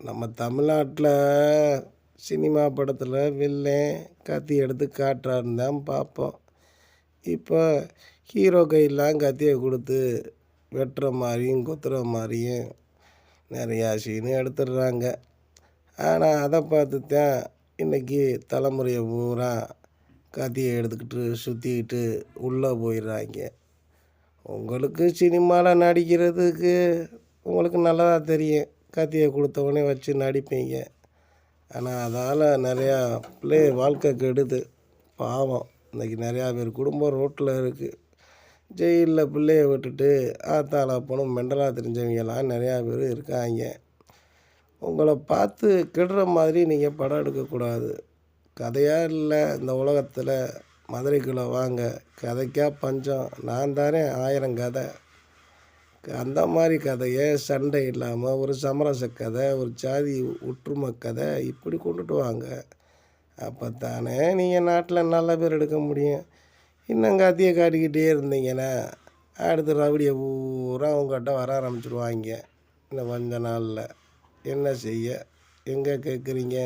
நம்ம தமிழ்நாட்டில் சினிமா படத்தில் வில்லன் கத்தி எடுத்து காட்டுறாருன்னு தான் பார்ப்போம். இப்போ ஹீரோ கையெல்லாம் கத்தியை கொடுத்து வெட்டுற மாதிரியும் குத்துற மாதிரியும் நிறையா சீனு எடுத்துடுறாங்க. ஆனால் அதை பார்த்து தான் இன்றைக்கி தலைமுறையை பூரா கத்தியை எடுத்துக்கிட்டு சுற்றிக்கிட்டு உள்ளே போயிடுறாங்க. உங்களுக்கு சினிமாவில் நடிக்கிறதுக்கு உங்களுக்கு நல்லதா தெரியும், கத்தியை கொடுத்தவொடனே வச்சு நடிப்பீங்க. ஆனால் அதால் நிறையா வாழ்க்கை கெடுது. பாவம், இன்றைக்கி நிறையா பேர் குடும்பம் ரோட்டில் இருக்குது. ஜெயிலில் பிள்ளையை விட்டுட்டு ஆத்தாள போனும் மெண்டலாக தெரிஞ்சவங்கெல்லாம் நிறையா பேர் இருக்காங்க. உங்களை பார்த்து கெடுற மாதிரி நீங்கள் படம் எடுக்கக்கூடாது. கதையாக இல்லை இந்த உலகத்தில். மதுரைக்குள்ளே வாங்க, கதைக்கா பஞ்சம். நான் தானே 1000 கதை. அந்த மாதிரி கதையை சண்டை இல்லாமல் ஒரு சமரச கதை, ஒரு ஜாதி ஒற்றுமை கதை இப்படி கொண்டுட்டு வாங்க. அப்போ தானே நீங்கள் நாட்டில் நல்ல பேர் எடுக்க முடியும். இன்னும் கத்தியை காட்டிக்கிட்டே இருந்தீங்கன்னா அடுத்து ரவுடியை பூரா உங்கள்கிட்ட வர ஆரம்பிச்சிடுவாங்க இன்னும் கொஞ்ச நாளில். என்ன செய்ய, எங்கே கேட்குறீங்க?